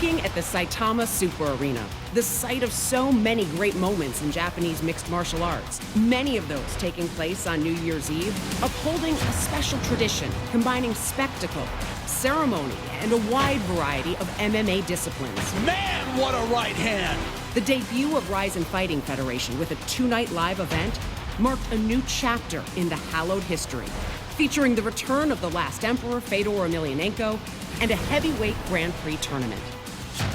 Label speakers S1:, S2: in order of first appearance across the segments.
S1: looking at the Saitama Super Arena, the site of so many great moments in Japanese mixed martial arts, many of those taking place on New Year's Eve, upholding a special tradition, combining spectacle, ceremony, and a wide variety of MMA disciplines.
S2: Man, what a right hand!
S1: The debut of Rizin Fighting Federation with a 2-night live event marked a new chapter in the hallowed history, featuring the return of the last emperor, Fedor Emelianenko, and a heavyweight Grand Prix tournament.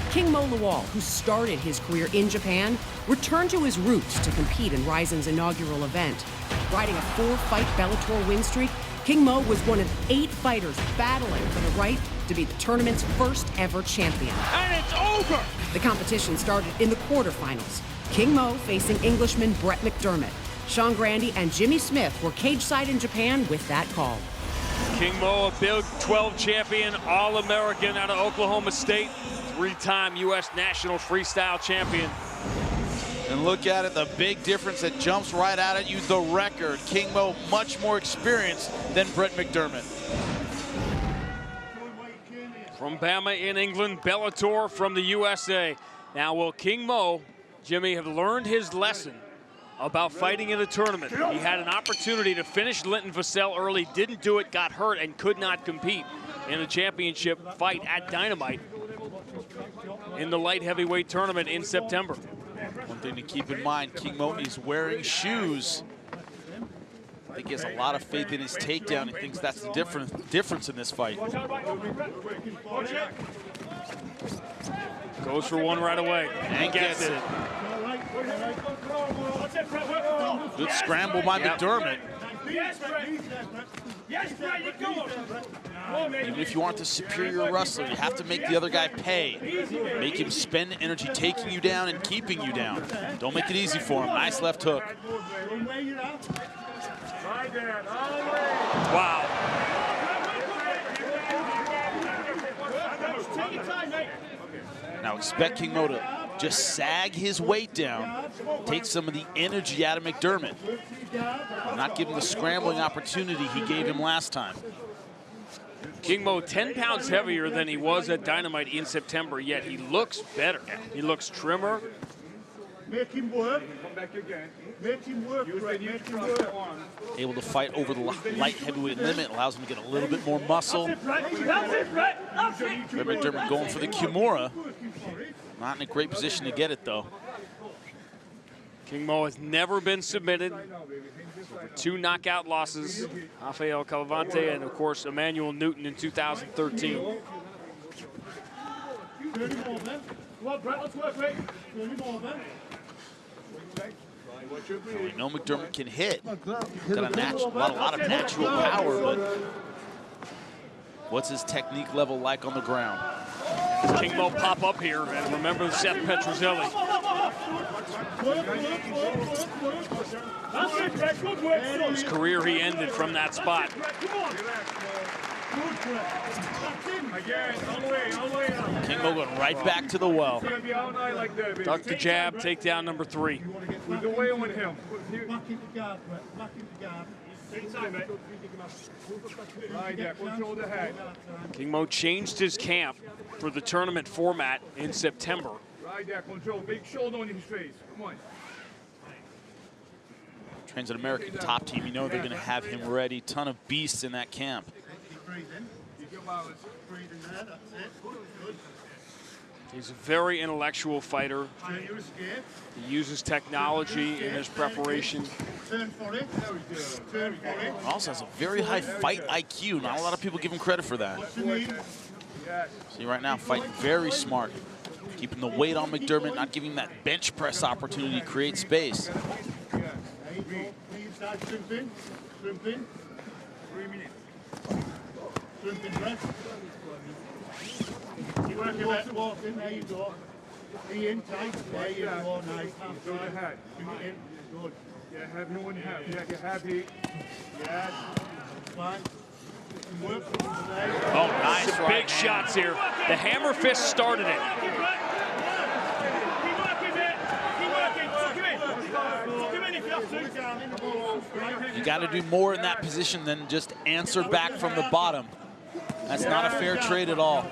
S1: King Mo Lawal, who started his career in Japan, returned to his roots to compete in Rizin's inaugural event. Riding a 4-fight Bellator win streak, King Mo was one of 8 fighters battling for the right to be the tournament's first ever champion.
S2: And it's over!
S1: The competition started in the quarterfinals. King Mo facing Englishman Brett McDermott. Sean Grande and Jimmy Smith were cage-side in Japan with that call.
S3: King Mo, a Big 12 champion, All-American out of Oklahoma State, 3-time U.S. National Freestyle champion.
S2: And look at it, the big difference that jumps right out at you, the record. King Mo, much more experienced than Brett McDermott.
S3: From Bama in England, Bellator from the USA. Now, will King Mo, Jimmy, have learned his lesson about fighting in a tournament? He had an opportunity to finish Linton Vassell early, didn't do it, got hurt, and could not compete in a championship fight at Dynamite in the light heavyweight tournament in September.
S2: One thing to keep in mind, King Mo is wearing shoes. I think he has a lot of faith in his takedown. He thinks that's the difference in this fight.
S3: Goes for one right away.
S2: And gets it. Good scramble by McDermott. Even if you aren't the superior wrestler, you have to make the other guy pay. Make him spend energy taking you down and keeping you down. Don't make it easy for him. Nice left hook.
S3: Wow.
S2: Now expect King Mo to just sag his weight down, take some of the energy out of McDermott. Not give him the scrambling opportunity he gave him last time.
S3: King Mo 10 pounds heavier than he was at Dynamite in September, yet he looks better. He looks trimmer.
S4: Make him work. Make him work. Make him work.
S2: Able to fight over the light heavyweight limit, allows him to get a little bit more muscle. Brett McDermott going for the Kimura. Not in a great position to get it, though.
S3: King Mo has never been submitted. Over 2 knockout losses. Rafael Calavante and, of course, Emanuel Newton in 2013.
S2: We know McDermott can hit. Got a lot of natural power, but what's his technique level like on the ground?
S3: Does King Mo pop up here? And remember Seth Petrozelli. His career he ended from that spot.
S2: King Mo going right back to the well.
S3: Duck the jab, takedown number 3. King Mo changed his camp for the tournament format in September.
S4: Big shoulder on his face. Come on.
S2: Trains an American top team. You know they're going to have him ready. Ton of beasts in that camp.
S3: He's a very intellectual fighter. He uses technology in his preparation.
S2: Also has a very high fight IQ. Not a lot of people give him credit for that. See right now, fighting very smart. Keeping the weight on McDermott, not giving him that bench press opportunity to create space.
S4: You want to walk in, there you go. Be in tight, there you go, nice. Go ahead. Good. Yeah, have no one have. Yeah, you're happy. Yeah. Fine.
S2: Oh, nice.
S3: Some big shots here. The hammer fist started it.
S2: You got to do more in that position than just answer back from the bottom. That's not a fair trade at all.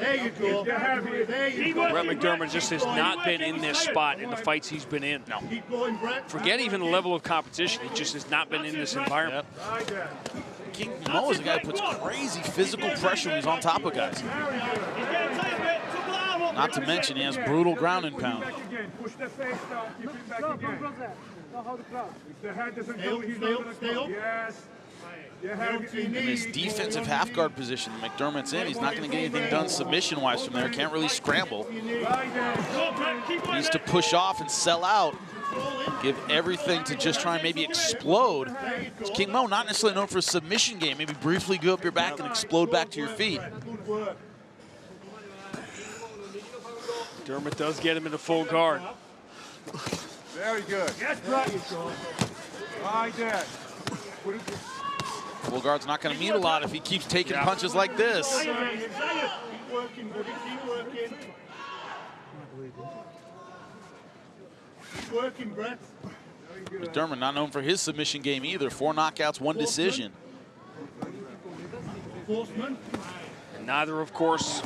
S4: There you go. There you go.
S3: Brett McDermott just has not been in this spot in the fights he's been in. No.
S4: Keep going, Brett.
S3: Forget even the level of competition. He just has not been in this environment.
S2: King Mo is a guy who puts crazy physical pressure when he's on top of guys. Not to mention he has brutal ground and pound.
S4: Push the face down. Keep it back again. If the head doesn't go, he's not going to go. Yes.
S2: In this defensive half guard position McDermott's in, he's not going to get anything done submission-wise from there. Can't really scramble. He needs to push off and sell out. Give everything to just try and maybe explode. King Mo, not necessarily known for a submission game. Maybe briefly go up your back and explode back to your feet.
S3: McDermott does get him into full guard.
S4: Very good. Yes, Brett. Right there.
S2: Full guard's not going to mean a lot if he keeps taking punches like this.
S4: Keep working, buddy. Keep working. Keep working, Brett.
S2: McDermott not known for his submission game either. 4 knockouts, 1 decision.
S3: And neither, of course,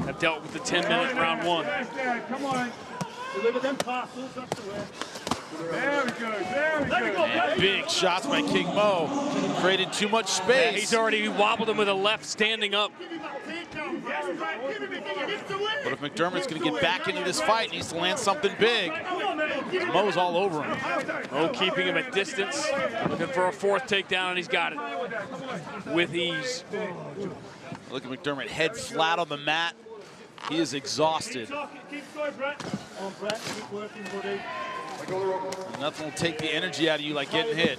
S3: have dealt with the 10-minute round 1.
S4: Come on. Deliver them parcels. That's the way. Very good, very good.
S2: And big shots by King Mo. Created too much space.
S3: Yeah, he's already wobbled him with a left standing up.
S2: But if McDermott's going to get back into this fight, he needs to land something big. Mo's all over him.
S3: Mo keeping him at distance, looking for a 4th takedown, and he's got it with ease.
S2: Look at McDermott, head flat on the mat. He is exhausted.
S4: Keep going, Brett. On, Brett. Keep working, buddy.
S2: Nothing will take the energy out of you like getting hit.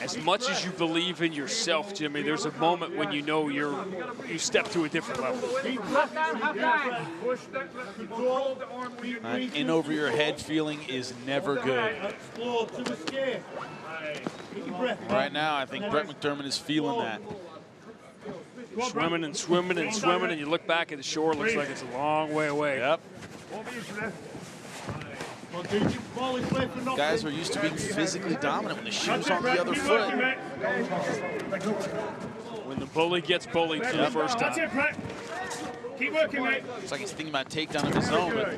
S3: As much as you believe in yourself, Jimmy, there's a moment when you know you step to a different level.
S2: That in over your head feeling is never good. Right now, I think Brett McDermott is feeling that.
S3: Swimming and swimming and swimming, and you look back at the shore, looks like it's a long way away.
S2: Yep. Guys are used to being physically dominant when the shoe's on the other foot.
S3: When the bully gets bullied for the first time.
S4: Keep working, mate.
S2: Looks like he's thinking about takedown of his own, but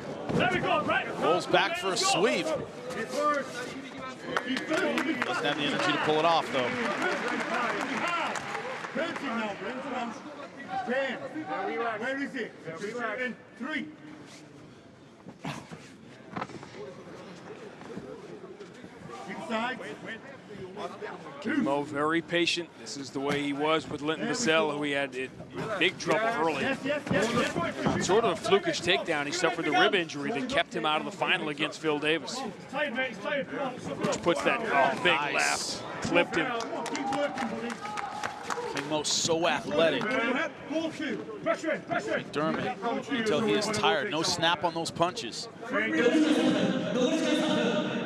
S2: rolls back for a sweep. Doesn't have the energy to pull it off, though.
S4: Where is it? 3. Inside.
S3: Mo very patient. This is the way he was with Linton Vassell, who he had in big trouble early. Sort of a flukish takedown. He suffered a rib injury that kept him out of the final against Phil Davis. Which puts that big laugh, clipped him.
S2: King Mo's so athletic. McDermott, until he is tired. No snap on those punches.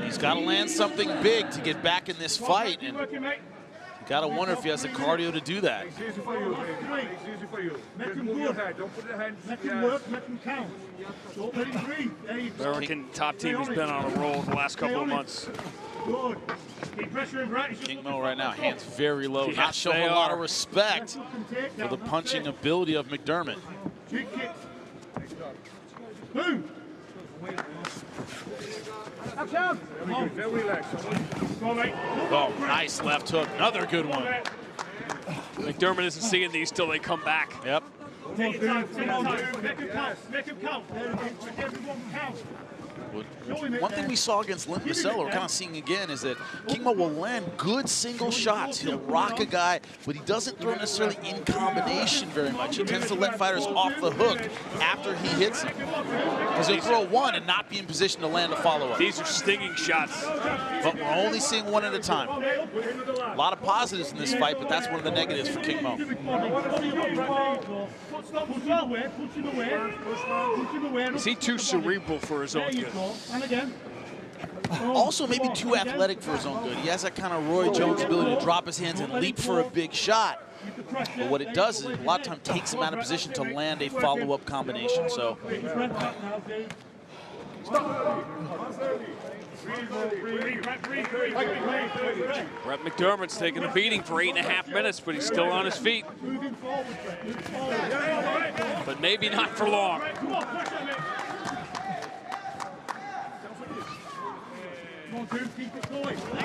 S2: He's got to land something big to get back in this fight, and you got to wonder if he has the cardio to do that.
S3: American top team has been on a roll the last couple of months.
S2: King Mo right now, hands very low, not showing a lot of respect for the punching ability of McDermott. Oh, nice left hook, another good one.
S3: McDermott isn't seeing these till they come back.
S2: Yep.
S4: Make him count. Everyone count.
S2: One thing we saw against Linton Vassell, we're kind of seeing again, is that King Mo will land good single shots. He'll rock a guy, but he doesn't throw necessarily in combination very much. He tends to let fighters off the hook after he hits him, because he'll throw one and not be in position to land a follow-up.
S3: These are stinging shots.
S2: But we're only seeing one at a time. A lot of positives in this fight, but that's one of the negatives for King Mo.
S3: Is he too cerebral for his own good?
S2: Also maybe too athletic for his own good. He has that kind of Roy Jones ability to drop his hands and leap for a big shot. But what it does is a lot of time takes him out of position to land a follow-up combination. So
S3: Brett McDermott's taking a beating for 8.5 minutes, but he's still on his feet. But maybe not for long.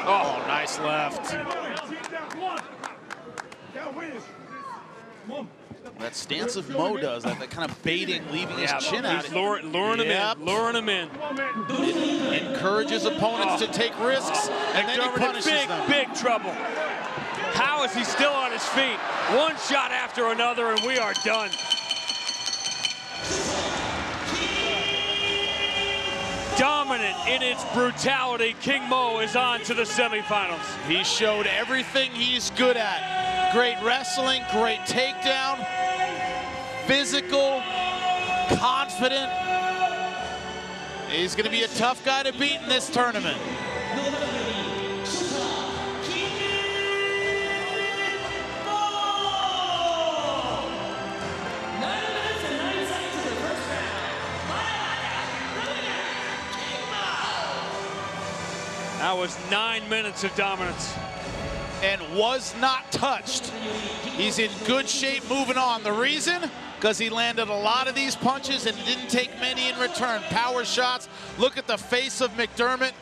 S2: Oh, nice left. That stance of Mo does, that kind of baiting, leaving his chin out.
S3: He's luring him in.
S2: It encourages opponents to take risks, and then he punishes them.
S3: Big trouble. How is he still on his feet? One shot after another, and we are done. Dominant in its brutality, King Mo is on to the semifinals.
S2: He showed everything he's good at. Great wrestling, great takedown, physical, confident. He's going to be a tough guy to beat in this tournament.
S3: That was 9 minutes of dominance.
S2: And was not touched. He's in good shape moving on. The reason? Because he landed a lot of these punches and didn't take many in return. Power shots. Look at the face of McDermott.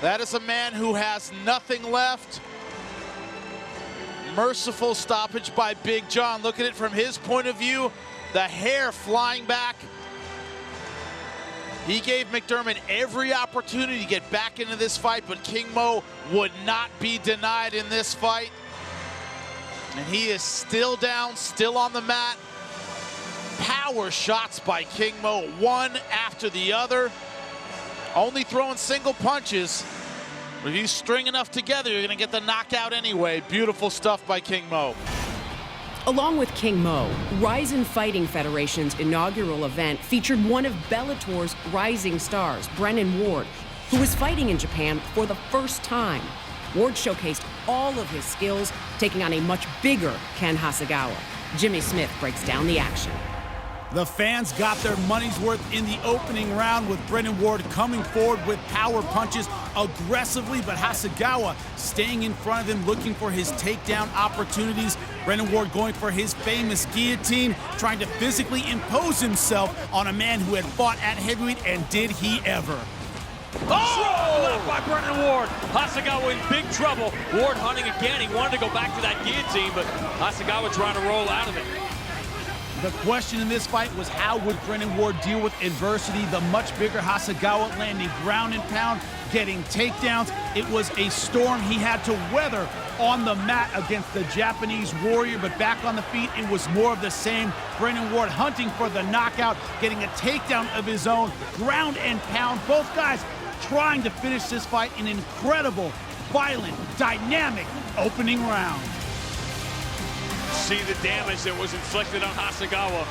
S2: That is a man who has nothing left. Merciful stoppage by Big John. Look at it from his point of view. The hair flying back. He gave McDermott every opportunity to get back into this fight, but King Mo would not be denied in this fight. And he is still down, still on the mat. Power shots by King Mo, one after the other. Only throwing single punches. But if you string enough together, you're gonna get the knockout anyway. Beautiful stuff by King Mo.
S1: Along with King Mo, Rizin Fighting Federation's inaugural event featured one of Bellator's rising stars, Brennan Ward, who was fighting in Japan for the first time. Ward showcased all of his skills, taking on a much bigger Ken Hasegawa. Jimmy Smith breaks down the action.
S5: The fans got their money's worth in the opening round with Brennan Ward coming forward with power punches aggressively, but Hasegawa staying in front of him, looking for his takedown opportunities. Brennan Ward going for his famous guillotine, trying to physically impose himself on a man who had fought at heavyweight, and did he ever.
S3: Oh! Left by Brennan Ward. Hasegawa in big trouble. Ward hunting again. He wanted to go back to that guillotine, but Hasegawa trying to roll out of it.
S5: The question in this fight was, how would Brennan Ward deal with adversity? The much bigger Hasegawa landing ground and pound, getting takedowns. It was a storm he had to weather on the mat against the Japanese warrior, but back on the feet, it was more of the same. Brennan Ward hunting for the knockout, getting a takedown of his own, ground and pound. Both guys trying to finish this fight in incredible, violent, dynamic opening round.
S3: See the damage that was inflicted on Hasegawa.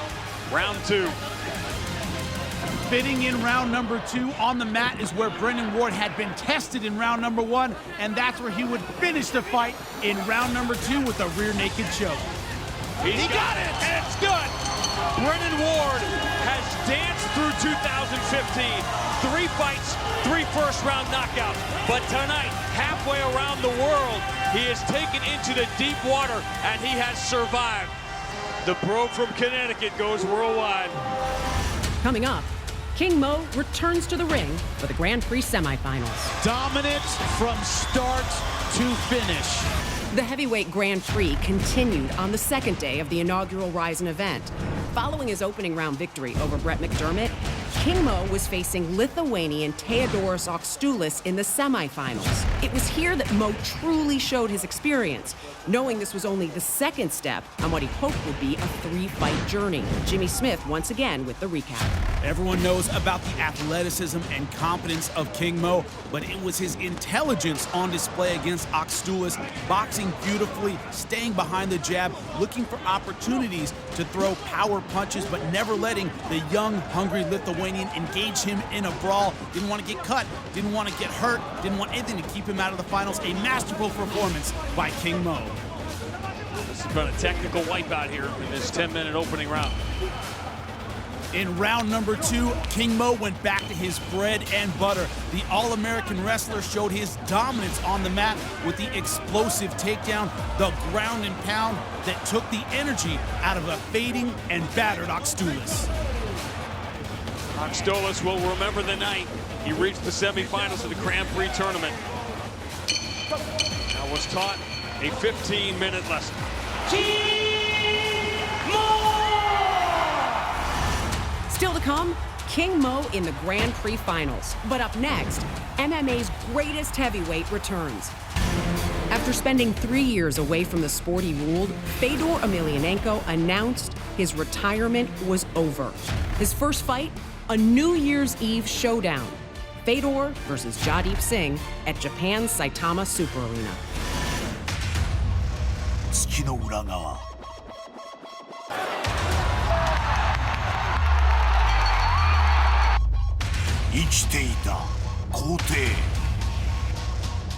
S3: Round two.
S5: Fitting in round number two on the mat is where Brennan Ward had been tested in round number one, and that's where he would finish the fight in round number two with a rear naked choke.
S3: He got it, and it's good. Brennan Ward has danced through 2015. 3 fights, 3 first-round knockouts. But tonight, halfway around the world, he is taken into the deep water, and he has survived. The pro from Connecticut goes worldwide.
S1: Coming up, King Mo returns to the ring for the Grand Prix semifinals.
S2: Dominant from start to finish.
S1: The heavyweight Grand Prix continued on the second day of the inaugural Rizin event. Following his opening round victory over Brett McDermott, King Mo was facing Lithuanian Theodoras Aukštuolis in the semifinals. It was here that Mo truly showed his experience, knowing this was only the second step on what he hoped would be a 3-fight journey. Jimmy Smith once again with the recap.
S5: Everyone knows about the athleticism and competence of King Mo, but it was his intelligence on display against Aukštuolis, boxing beautifully, staying behind the jab, looking for opportunities to throw power punches, but never letting the young, hungry Lithuanian engage him in a brawl. Didn't want to get cut, didn't want to get hurt, didn't want anything to keep him out of the finals. A masterful performance by King Mo.
S3: This has been a technical wipeout here in this 10-minute opening round.
S5: In round number 2, King Mo went back to his bread and butter. The All-American wrestler showed his dominance on the mat with the explosive takedown, the ground and pound that took the energy out of a fading and battered Oxtulis.
S3: Oxtulis will remember the night he reached the semifinals of the Grand Prix tournament. Now was taught a 15-minute lesson.
S1: Still to come, King Mo in the Grand Prix finals. But up next, MMA's greatest heavyweight returns. After spending 3 years away from the sport he ruled, Fedor Emelianenko announced his retirement was over. His first fight, a New Year's Eve showdown. Fedor versus Jadip Singh at Japan's Saitama Super Arena.
S6: 月の裏側生きていた皇帝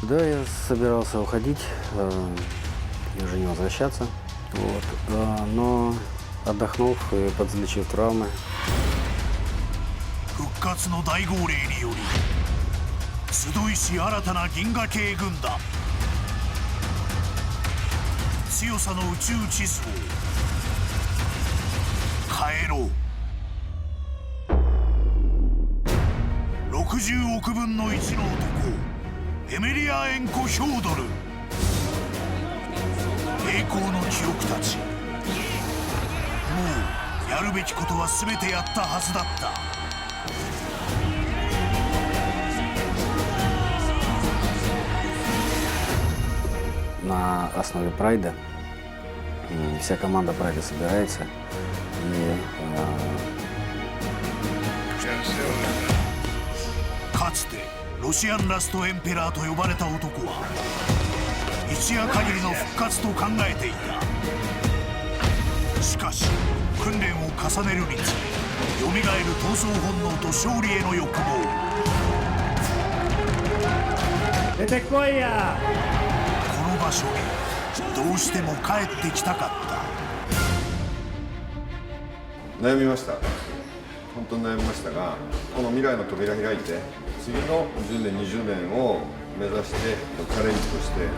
S7: Да, я собирался уходить и уже не возвращаться. Вот. Но отдохнув и подлечив травмы.
S6: 復活の大号令により集いし新たな銀河系軍団強さの宇宙地図を変えろ60億分の1の男エメリアエンコ・ヒョードル栄光の記憶たちもうやるべきことは全てやったはずだった
S7: На основе прайда. Вся команда прайда собирается и
S6: かつてロシアンラストエンペラーと呼ばれた男は一夜限りの復活と考えていたしかし訓練を重ねるにつれ蘇る闘争本能と勝利への欲望出てこいや この場所にどうしても帰ってきたかった
S8: 悩みました本当に悩みましたがこの未来の扉開いて次の10年20年を目指してチャレンジとして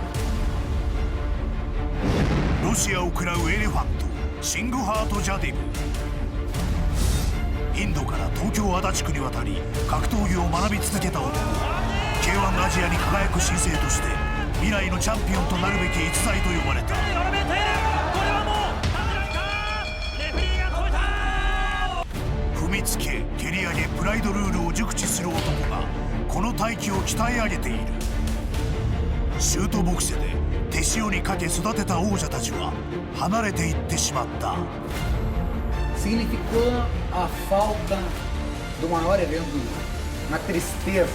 S6: ロシアを食らうエレファントシングハート・ジャディブインドから東京足立区に渡り格闘技を学び続けた男 K1 アジアに輝く新星として未来のチャンピオンとなるべき逸材と呼ばれた踏みつけ蹴り上げプライドルールを熟知する男がこの大器を鍛え上げているシュートボクセで手塩にかけ育てた王者たちは離れていってしまった
S9: Significou a falta do maior evento do mundo, uma tristeza.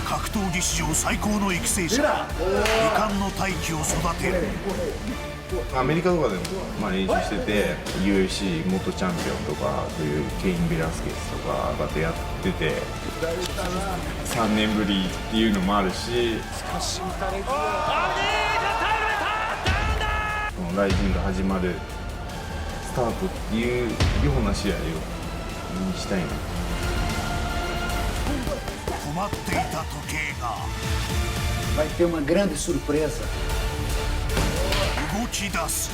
S6: 格闘技史上最高の育成者が未完の大器を育てる
S10: アメリカとかでも練習してて UFC 元チャンピオンとかそういうケイン・ベラスケスとかが出会ってて3年ぶりっていうのもあるしライジンが始まるスタートっていうような試合を見にしたいな
S6: 止まっていた時計が
S9: Vai ter uma grande surpresa.
S6: 動き出す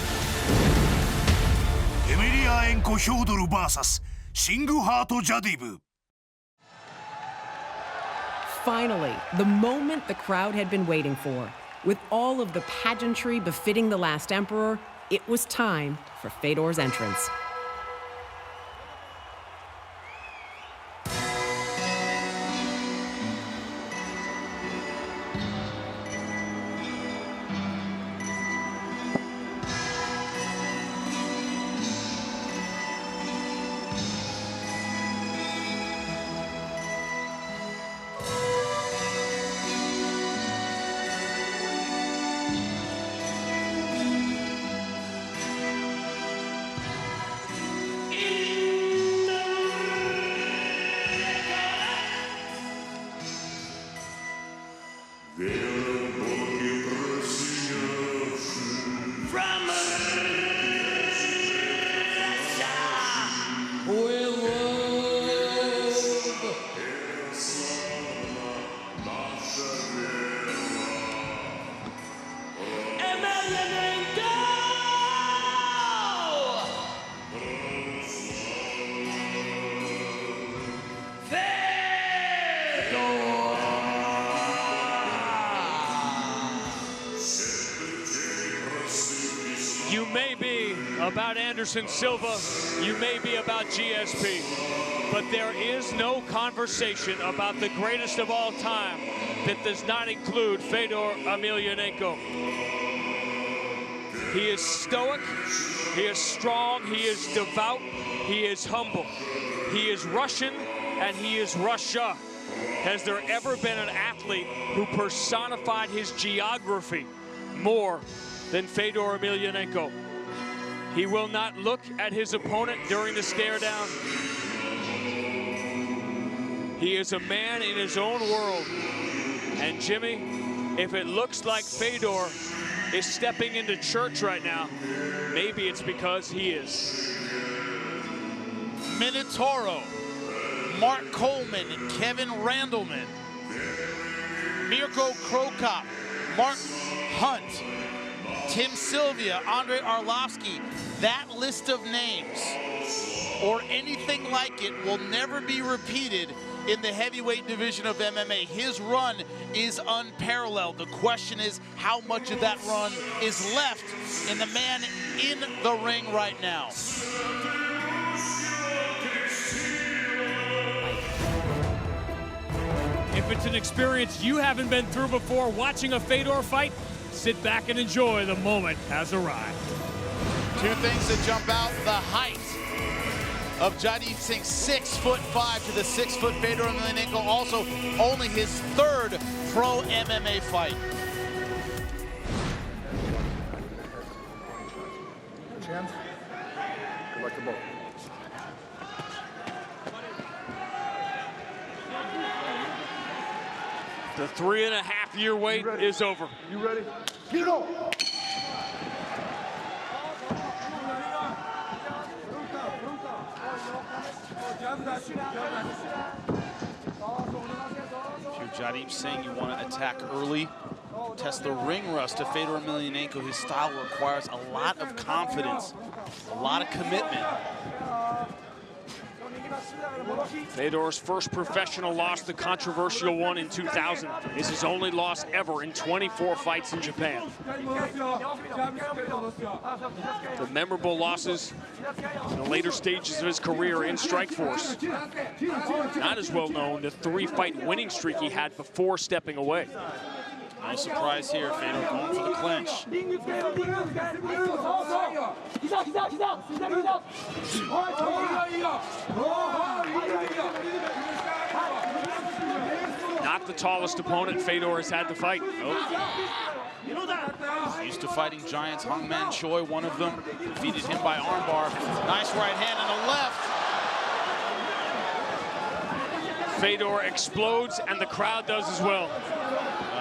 S6: エメリアエンコ・ヒョードル VS シングハート・ジャディブ
S1: Finally, the moment the crowd had been waiting for. With all of the pageantry befitting the last emperor, it was time for Fedor's entrance.
S3: may be about Anderson Silva, you may be about GSP, but there is no conversation about the greatest of all time that does not include Fedor Emelianenko. He is stoic, he is strong, he is devout, he is humble. He is Russian and he is Russia. Has there ever been an athlete who personified his geography more than Fedor Emelianenko? He will not look at his opponent during the stare down. He is a man in his own world. And Jimmy, if it looks like Fedor is stepping into church right now, maybe it's because he is.
S2: Minotauro, Mark Coleman, and Kevin Randleman, Mirko Krokop, Mark Hunt, Tim Sylvia, Andre Arlovsky. That list of names, or anything like it, will never be repeated in the heavyweight division of MMA. His run is unparalleled. The question is, how much of that run is left in the man in the ring right now?
S3: If it's an experience you haven't been through before watching a Fedor fight, sit back and enjoy. The moment has arrived.
S2: Two things that jump out: the height of Jaideep Singh, 6'5" to the 6' Fedor Emelianenko, also only his third pro MMA fight.
S8: Chance. Good luck to both.
S3: The 3.5-year wait is over.
S8: You ready? Get on!
S2: If you're Jaideep Singh, you want to attack early, test the ring rust to Fedor Emelianenko. His style requires a lot of confidence, a lot of commitment.
S3: Fedor's first professional loss, the controversial one in 2000, is his only loss ever in 24 fights in Japan. The memorable losses in the later stages of his career in Strikeforce. Not as well known the 3-fight winning streak he had before stepping away.
S2: No surprise here, Fedor going for the clinch.
S3: Not the tallest opponent Fedor has had to fight.
S2: Nope. He's used to fighting giants. Hung Man Choi, one of them, defeated him by armbar. Nice right hand and a left.
S3: Fedor explodes, and the crowd does as well.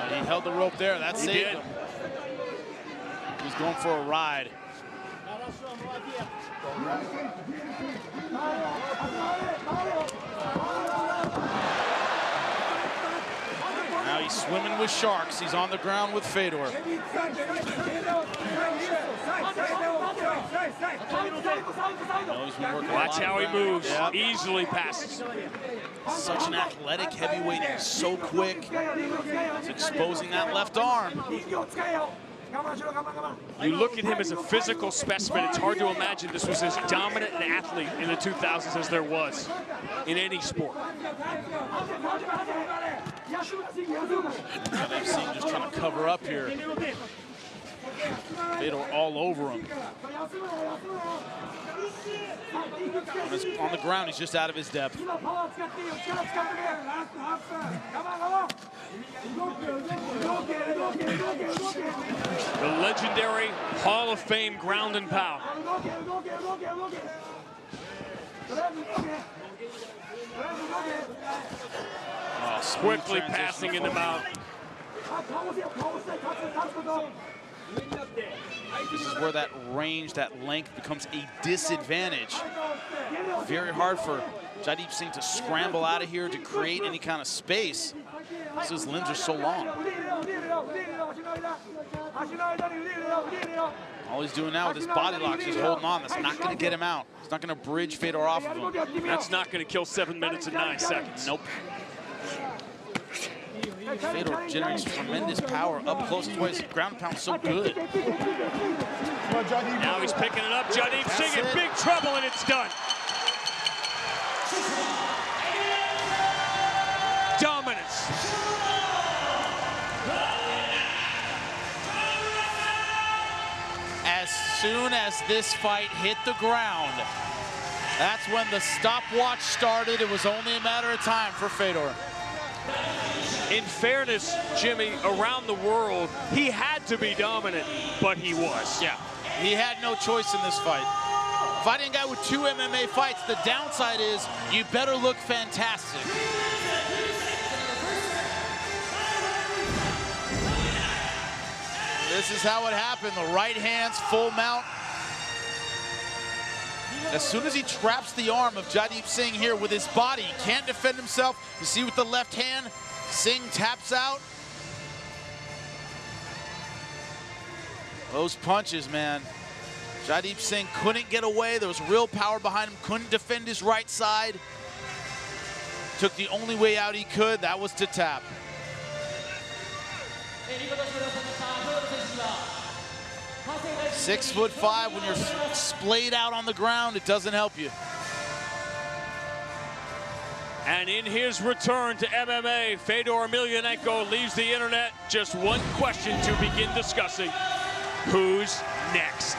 S2: He held the rope there. That saved him. He was going for a ride. Now he's swimming with sharks. He's on the ground with Fedor.
S3: Watch how he moves.
S2: Yep.
S3: Easily passes.
S2: Such an athletic heavyweight and so quick. He's exposing that left arm.
S3: You look at him as a physical specimen, it's hard to imagine this was as dominant an athlete in the 2000s as there was in any sport.
S2: They've seen just trying to cover up here. Fedor all over him. On the ground, he's just out of his depth.
S3: The legendary Hall of Fame ground and pound. Quickly passing in the mouth.
S2: This is where that range, that length becomes a disadvantage. Very hard for Jaideep Singh to scramble out of here to create any kind of space, because his limbs are so long. All he's doing now with his body lock is just holding on. That's not going to get him out. It's not going to bridge Fedor off of him.
S3: That's not going to kill 7 minutes and 9 seconds.
S2: Nope. Fedor generates tremendous power up close. That's why his ground pound so good.
S3: Now he's picking it up. Jadip Singh in big trouble, and it's done. Dominance.
S2: As soon as this fight hit the ground, that's when the stopwatch started. It was only a matter of time for Fedor.
S3: In fairness, Jimmy, around the world, he had to be dominant, but he was.
S2: Yeah, he had no choice in this fight. Fighting a guy with 2 MMA fights, the downside is you better look fantastic. This is how it happened. The right hand's full mount. As soon as he traps the arm of Jadip Singh here with his body, he can't defend himself. You see with the left hand, Singh taps out. Those punches, man. Jadip Singh couldn't get away. There was real power behind him. Couldn't defend his right side. Took the only way out he could. That was to tap. .6'5", when you're splayed out on the ground, it doesn't help you.
S3: And in his return to MMA, Fedor Emelianenko leaves the internet. Just one question to begin discussing. Who's next?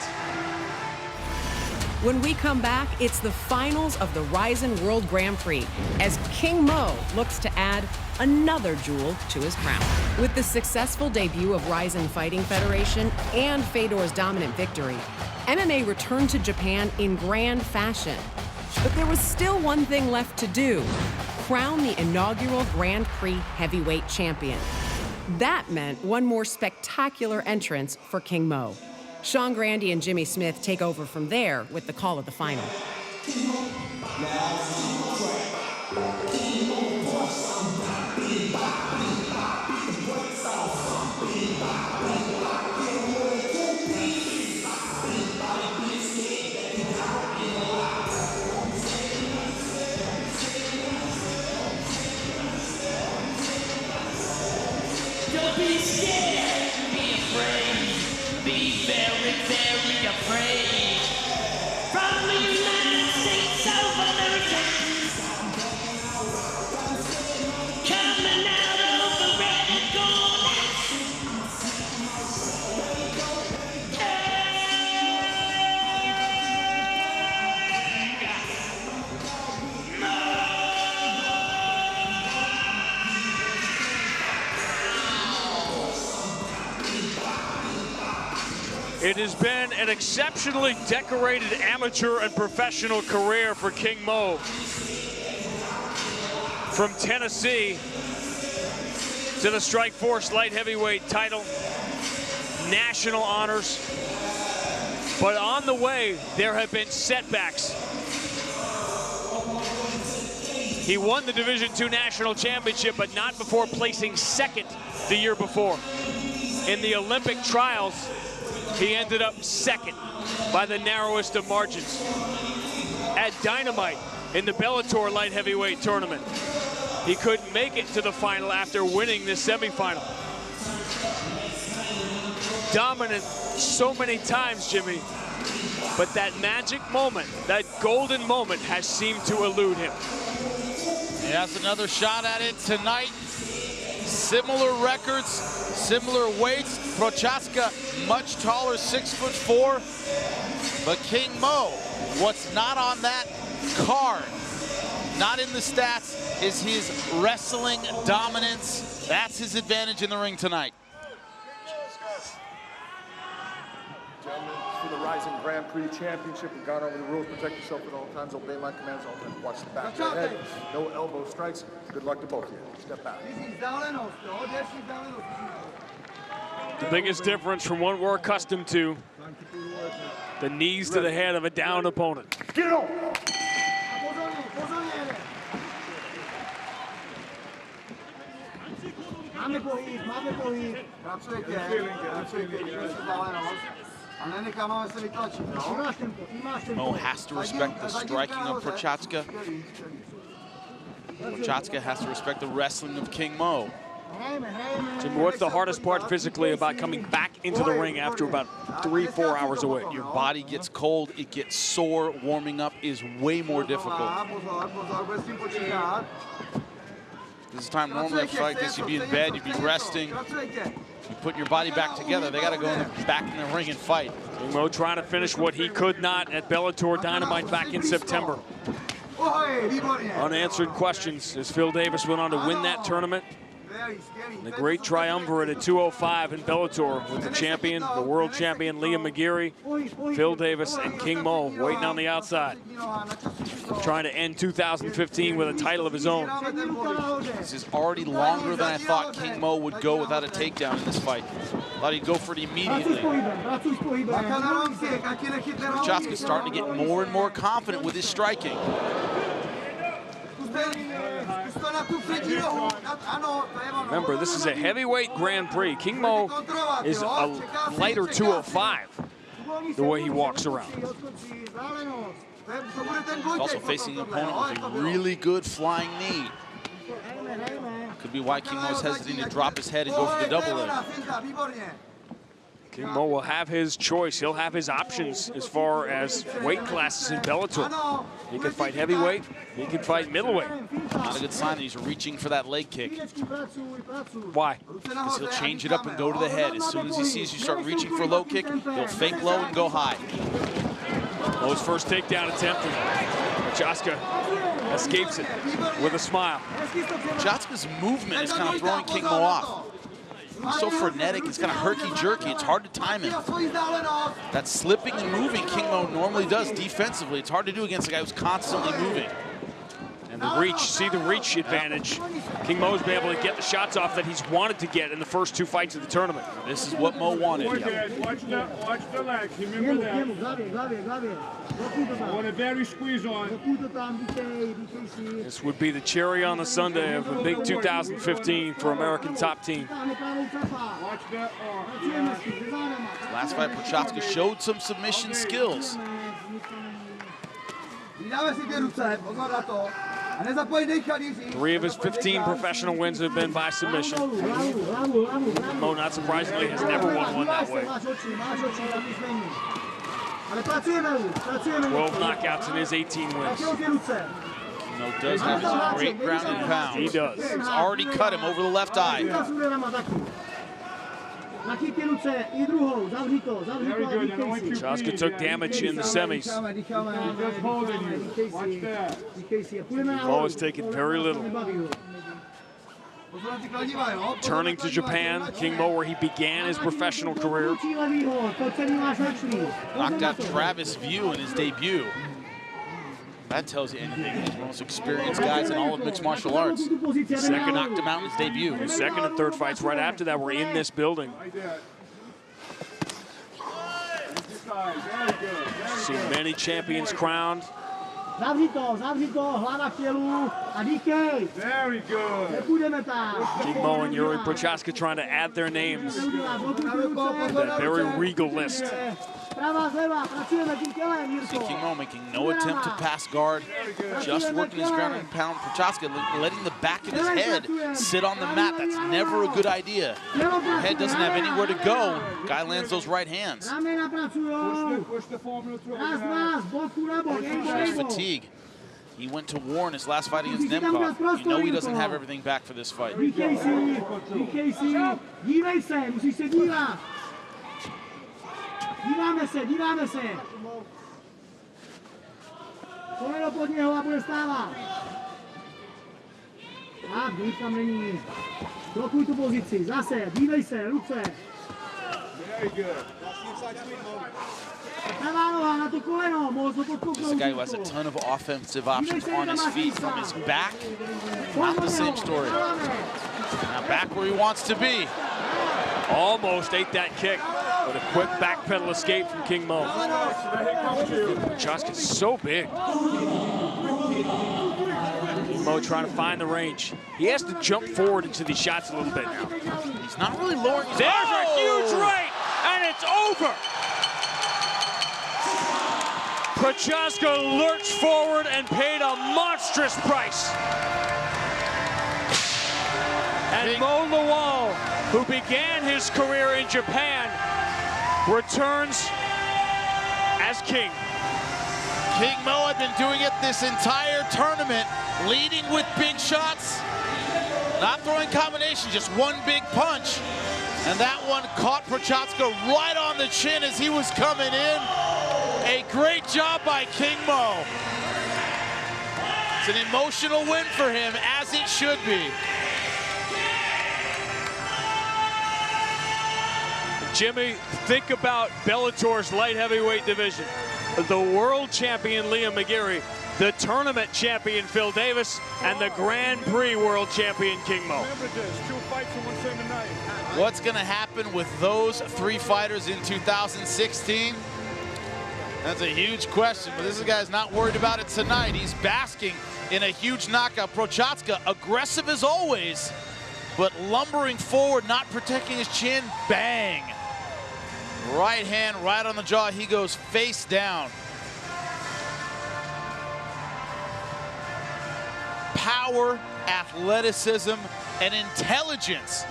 S1: When we come back, it's the finals of the Rizin World Grand Prix as King Mo looks to add another jewel to his crown. With the successful debut of Rizin Fighting Federation and Fedor's dominant victory, MMA returned to Japan in grand fashion. But there was still one thing left to do: crown the inaugural Grand Prix heavyweight champion. That meant one more spectacular entrance for King Mo. Sean Grande and Jimmy Smith take over from there with the call of the final.
S11: Don't be scared, be afraid, be very, very afraid. From the United States of America, coming out of the red and gold.
S3: It has been an exceptionally decorated amateur and professional career for King Mo. From Tennessee to the Strikeforce light heavyweight title, national honors. But on the way, there have been setbacks. He won the Division II National Championship, but not before placing second the year before. In the Olympic trials, he ended up second by the narrowest of margins. At Dynamite in the Bellator light heavyweight tournament, he couldn't make it to the final after winning this semifinal. Dominant so many times, Jimmy, but that magic moment, that golden moment, has seemed to elude him.
S2: He has another shot at it tonight. Similar records, similar weights. Prochaska, much taller, 6'4". But King Mo, what's not on that card, not in the stats, is his wrestling dominance. That's his advantage in the ring tonight.
S12: Gentlemen, for the Rizin Grand Prix Championship, we've gone over the rules. Protect yourself at all times. Obey my commands all times. Watch the back of your head. No elbow strikes. Good luck to both of you. Step back.
S3: The biggest difference from what we're accustomed to, the knees to the head of a downed opponent.
S12: Get it on!
S2: Mo has to respect the striking of Prochaska. Prochaska has to respect the wrestling of King Mo.
S3: Jimmy, what's the hardest part physically about coming back into the ring after about 3-4 hours away?
S2: Your body gets cold, it gets sore. Warming up is way more difficult. This is time normally to fight this, you'd be in bed, you'd be resting. You put your body back together. They got to go back in the ring and fight.
S3: Mo trying to finish what he could not at Bellator Dynamite back in September. Unanswered questions as Phil Davis went on to win that tournament. And the great triumvirate at 205 in Bellator with the champion, the world champion, Liam McGeary, Phil Davis, and King Mo waiting on the outside. Trying to end 2015 with a title of his own.
S2: This is already longer than I thought King Mo would go without a takedown in this fight. Thought he'd go for it immediately. Prochaska's starting to get more and more confident with his striking.
S3: Remember, this is a heavyweight Grand Prix. King Mo is a lighter 205, the way he walks around.
S2: He's also facing an opponent with a really good flying knee. Could be why King Mo's hesitating to drop his head and go for the double leg.
S3: King Mo will have his choice. He'll have his options as far as weight classes in Bellator. He can fight heavyweight. He can fight middleweight.
S2: Not a good sign that he's reaching for that leg kick.
S3: Why?
S2: Because he'll change it up and go to the head. As soon as he sees you start reaching for a low kick, he'll fake low and go high.
S3: Mo's first takedown attempt. Prochaska escapes it with a smile.
S2: Prochaska's movement is kind of throwing King Mo off. He's so frenetic, it's kind of herky-jerky. It's hard to time him. That slipping and moving King Mo normally does defensively. It's hard to do against a guy who's constantly moving.
S3: And the reach, see the reach advantage. King Mo's been able to get the shots off that he's wanted to get in the first 2 fights of the tournament.
S2: This is what Mo wanted.
S4: Watch the legs, remember that. I want a very squeeze on.
S3: This would be the cherry on the sundae of a big 2015 for American Top Team.
S2: Last fight, Prochaska showed some submission skills.
S3: 3 of his 15 professional wins have been by submission. Mo, not surprisingly, has never won one that way. 12 knockouts in his 18 wins.
S2: Mo does have his great ground and pound.
S3: He does.
S2: He's already cut him over the left eye.
S3: Prochaska took damage in the semis. Mo has taken very little. Turning to Japan, King Mo, where he began his professional career.
S2: Knocked out Travis View in his debut. That tells you anything. He's one of the most experienced guys in all of mixed martial arts.
S3: Second
S2: Knocked him out in his debut.
S3: His second and third fights right after that were in this building. Seen many champions crowned.
S4: Very good.
S3: King Mo and Yuri Prochaska trying to add their names to that very regal list.
S2: See King Mo making no attempt to pass guard, just working his ground and pound. Prochaska letting the back of his head sit on the mat. That's never a good idea. Your head doesn't have anywhere to go. Guy lands those right hands. Shows fatigue. He went to war in his last fight against Nemkov. You know he doesn't have everything back for this fight.
S4: Díváme se. Koleno pod něho a bude stávat. A blíž tam není. Blokuj tu pozici, zase, dívej se, ruce.
S2: This is a guy who has a ton of offensive options on his feet. From his back, not the same story. Now back where he wants to be.
S3: Almost ate that kick, but a quick backpedal escape from King Mo. Prochaska's so big. Mo trying to find the range. He has to jump forward into these shots a little bit now.
S2: He's not really lowering his
S3: There's a huge right, and it's over. Prochaska lurched forward and paid a monstrous price. And And Mo Lawal, who began his career in Japan, returns as king.
S2: King Mo had been doing it this entire tournament, leading with big shots, not throwing combinations, just one big punch. And that one caught Prochazka right on the chin as he was coming in. A great job by King Mo. It's an emotional win for him, as it should be.
S3: Jimmy, think about Bellator's light heavyweight division. The world champion Liam McGeary, the tournament champion Phil Davis, and the Grand Prix world champion King Mo.
S2: What's going to happen with those three fighters in 2016? That's a huge question, but this guy's not worried about it tonight. He's basking in a huge knockout. Prochazka, aggressive as always, but lumbering forward, not protecting his chin. Bang! Right hand, right on the jaw. He goes face down. Power, athleticism, and intelligence.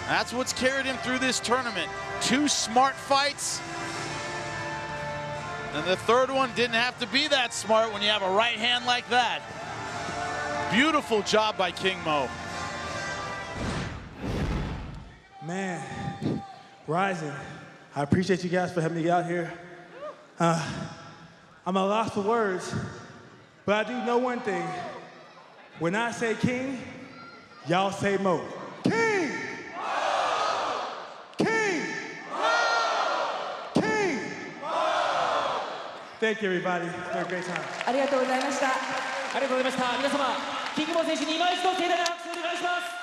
S2: That's what's carried him through this tournament. 2 smart fights. And the third one didn't have to be that smart when you have a right hand like that. Beautiful job by King Mo.
S13: Man, Rizin, I appreciate you guys for having me out here. I'm at a loss for words, but I do know one thing. When I say king, y'all say Mo. King! Mo! King! Mo! King! Mo! Thank you, everybody. Have a great time.
S14: ありがとうございました。ありがとうございました。皆様、キングモ選手に今一度盛大な拍手をお願いします。